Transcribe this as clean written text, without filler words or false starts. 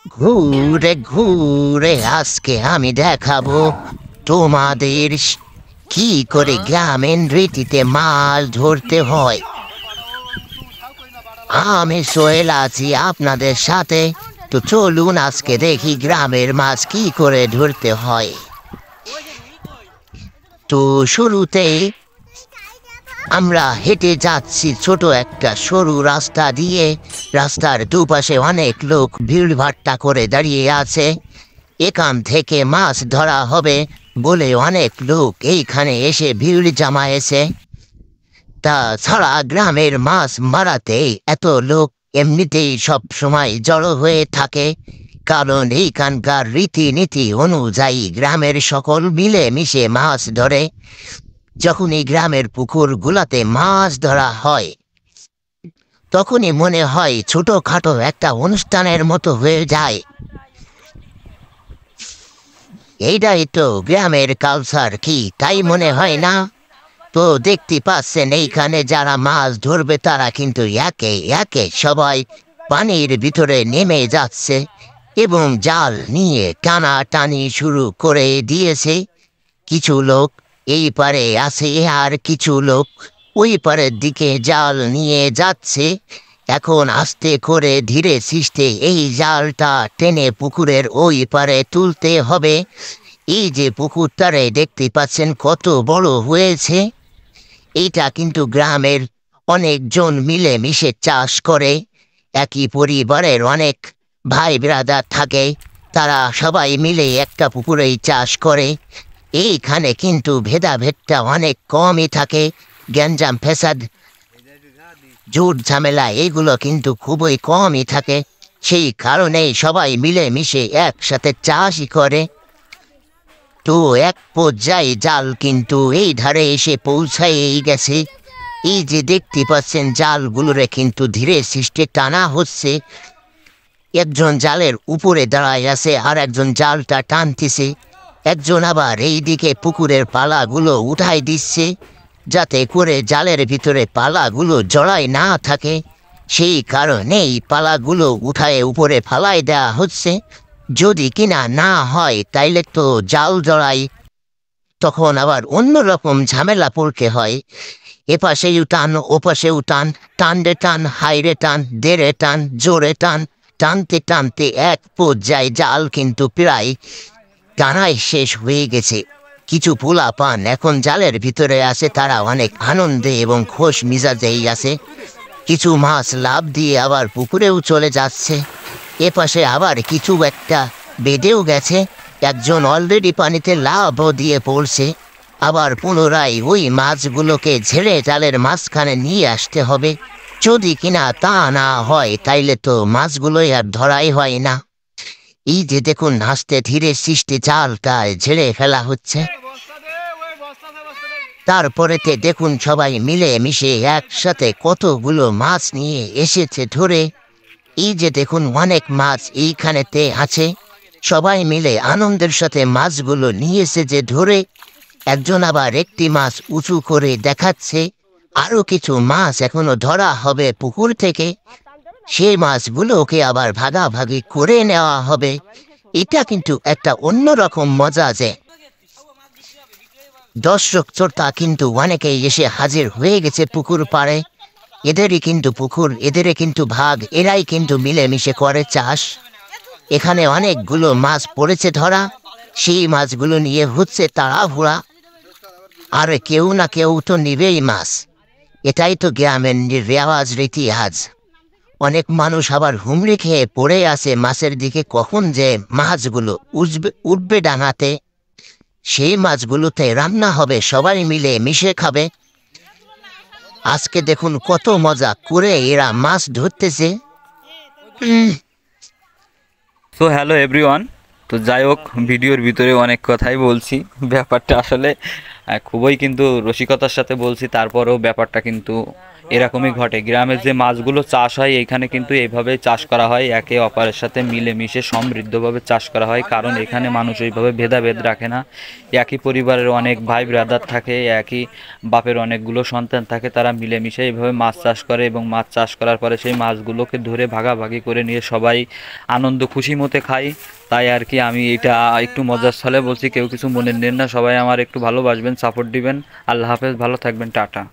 ঘুরে ঘুরে আজকে আমি দেখাবো তোমাদের কি করে গ্রামীণ রীতিতে মাছ ধরতে হয়। আমি সোহেল আছি আপনাদের সাথে। তো চলুন আজকে দেখি গ্রামের মাছ কি করে ধরতে হয়। তো শুরুতেই আমরা হেঁটে যাচ্ছি ছোট একটা সরু রাস্তা দিয়ে। রাস্তার দুপাশে অনেক লোক ভিড়ভাট্টা করে দাঁড়িয়ে আছে। এখান থেকে মাছ ধরা হবে বলে অনেক লোক এইখানে এসে ভিড় জমায়েছে। তা ছাড়া গ্রামের মাছ মারাতে এত লোক এমনিতেই সব সময় জড়ো হয়ে থাকে, কারণ এইখানকার রীতিনীতি অনুযায়ী গ্রামের সকল মিলে মিশে মাছ ধরে। যখন এই গ্রামের পুকুরগুলোতে মাছ ধরা হয় তখনই মনে হয় ছোটখাটো একটা অনুষ্ঠানের মতো হয়ে যায়। এইটাই তো গ্রামের কালচার, কি তাই মনে হয় না? তো দেখতে পাচ্ছেন এইখানে যারা মাছ ধরবে তারা কিন্তু একে একে সবাই পানির ভিতরে নেমে যাচ্ছে এবং জাল নিয়ে টানাটানি শুরু করে দিয়েছে। কিছু লোক এই পারে আছে আর কিছু লোক ওই পারের দিকে জাল নিয়ে যাচ্ছে। এখন আস্তে করে ধীরে সিস্টে এই জালটা টেনে পুকুরের ওই পারে তুলতে হবে। এই যে পুকুরটারে দেখতে পাচ্ছেন কত বড় হয়েছে, এইটা কিন্তু গ্রামের অনেকজন মিলে মিশে চাষ করে। একই পরিবারের অনেক ভাই ব্রাদার থাকে, তারা সবাই মিলে একটা পুকুরেই চাষ করে। এইখানে কিন্তু ভেদাভেদটা অনেক কমই থাকে। গ্যাঞ্জাম ফেসাদ জুট ঝামেলা এগুলো কিন্তু খুবই কমই থাকে। সেই কারণেই সবাই মিলে মিশে একসাথে চাষই করে। তো এক পর্যায়ে জাল কিন্তু এই ধারে এসে পৌঁছাই গেছে। এই যে দেখতে পাচ্ছেন জালগুলোরে কিন্তু ধীরে সিস্টে টানা হচ্ছে। একজন জালের উপরে দাঁড়ায় আছে আর একজন জালটা টানতেছে। একজন আবার এইদিকে পুকুরের পালাগুলো উঠাই দিচ্ছে যাতে করে জালের ভিতরে পালাগুলো জড়াই না থাকে। সেই কারণেই পালাগুলো উঠায়ে উপরে ফালাই দেওয়া হচ্ছে। যদি কিনা না হয় তাইলে তো জাল জড়াই তখন আবার অন্যরকম ঝামেলা পড়তে হয়। এপাশেও টান ওপাশেও টান, টানরে টান হাইরে টান দেড়ে টান জোরে টান, টানতে টানতে এক পর্যায়ে জাল কিন্তু প্রায় টানায় শেষ হয়ে গেছে। কিছু পোলা পান এখন জালের ভিতরে আছে, তারা অনেক আনন্দে এবং খোশ মিজাজেই আছে। কিছু মাছ লাভ দিয়ে আবার পুকুরেও চলে যাচ্ছে। এপাশে আবার কিছু একটা বেঁধেও গেছে। একজন অলরেডি পানিতে লাভও দিয়ে পড়ছে। আবার পুনরায় ওই মাছগুলোকে ঝেড়ে জালের মাঝখানে নিয়ে আসতে হবে। যদি কিনা তা না হয় তাইলে তো মাছগুলোই আর ধরাই হয় না। এই যে দেখুন আস্তে ধীরে সৃষ্টি জালটা ঝেড়ে ফেলা হচ্ছে। তারপরেতে দেখুন সবাই মিলে মিশে একসাথে কতগুলো মাছ নিয়ে এসেছে ধরে। এই যে দেখুন অনেক মাছ এইখানেতে আছে। সবাই মিলে আনন্দের সাথে মাছগুলো নিয়েছে যে ধরে। একজন আবার একটি মাছ উঁচু করে দেখাচ্ছে। আরো কিছু মাছ এখনো ধরা হবে পুকুর থেকে, সেই মাছগুলোকে আবার ভাগাভাগি করে নেওয়া হবে। এটা কিন্তু একটা অন্যরকম মজা যে দর্শক শ্রোতা কিন্তু অনেকেই এসে হাজির হয়ে গেছে পুকুর পাড়ে। এদেরই কিন্তু পুকুর, এদেরই কিন্তু ভাগ, এরাই কিন্তু মিলেমিশে করে চাষ। এখানে অনেকগুলো মাছ পড়েছে ধরা, সেই মাছগুলো নিয়ে হচ্ছে তাড়াহুড়া। আর কেউ না কেউ তো নিবেই মাছ, এটাই তো গ্রামের রেওয়াজ রীতি। আজ অনেক মানুষ আবার হুমড়ি খেয়ে পড়ে আছে মাছের দিকে, কখন যে মাছগুলো উঠবে ডাঙাতে, সেই মাছগুলোতে রান্না হবে, সবাই মিলে মিশে খাবে। আজকে দেখুন কত মজা করে এরা মাছ ধরতেছে। So hello everyone. তো যাই হোক, ভিডিওর ভিতরে অনেক কথাই বলছি, ব্যাপারটা আসলে খুবই কিন্তু রসিকতার সাথে বলছি, তারপরেও ব্যাপারটা কিন্তু এরকমই ঘটে। গ্রামের যে মাছগুলো চাষ হয় এখানে কিন্তু এইভাবে চাষ করা হয়, একে অপরের সাথে মিলেমিশে সমৃদ্ধভাবে চাষ করা হয়, কারণ এখানে মানুষ এইভাবে ভেদাভেদ রাখে না। একই পরিবারের অনেক ভাই ব্রাদার থাকে, একই বাপের অনেকগুলো সন্তান থাকে, তারা মিলেমিশে এইভাবে মাছ চাষ করে এবং মাছ চাষ করার পরে সেই মাছগুলোকে ধরে ভাগাভাগি করে নিয়ে সবাই আনন্দ খুশি মতে খায়। তাই আর কি আমি এটা একটু মজার ছলে বলছি, কেউ কিছু মনে নেন না, সবাই আমার একটু ভালোবাসবেন, সাপোর্ট দিবেন। আল্লাহ হাফেজ, ভালো থাকবেন, টাটা।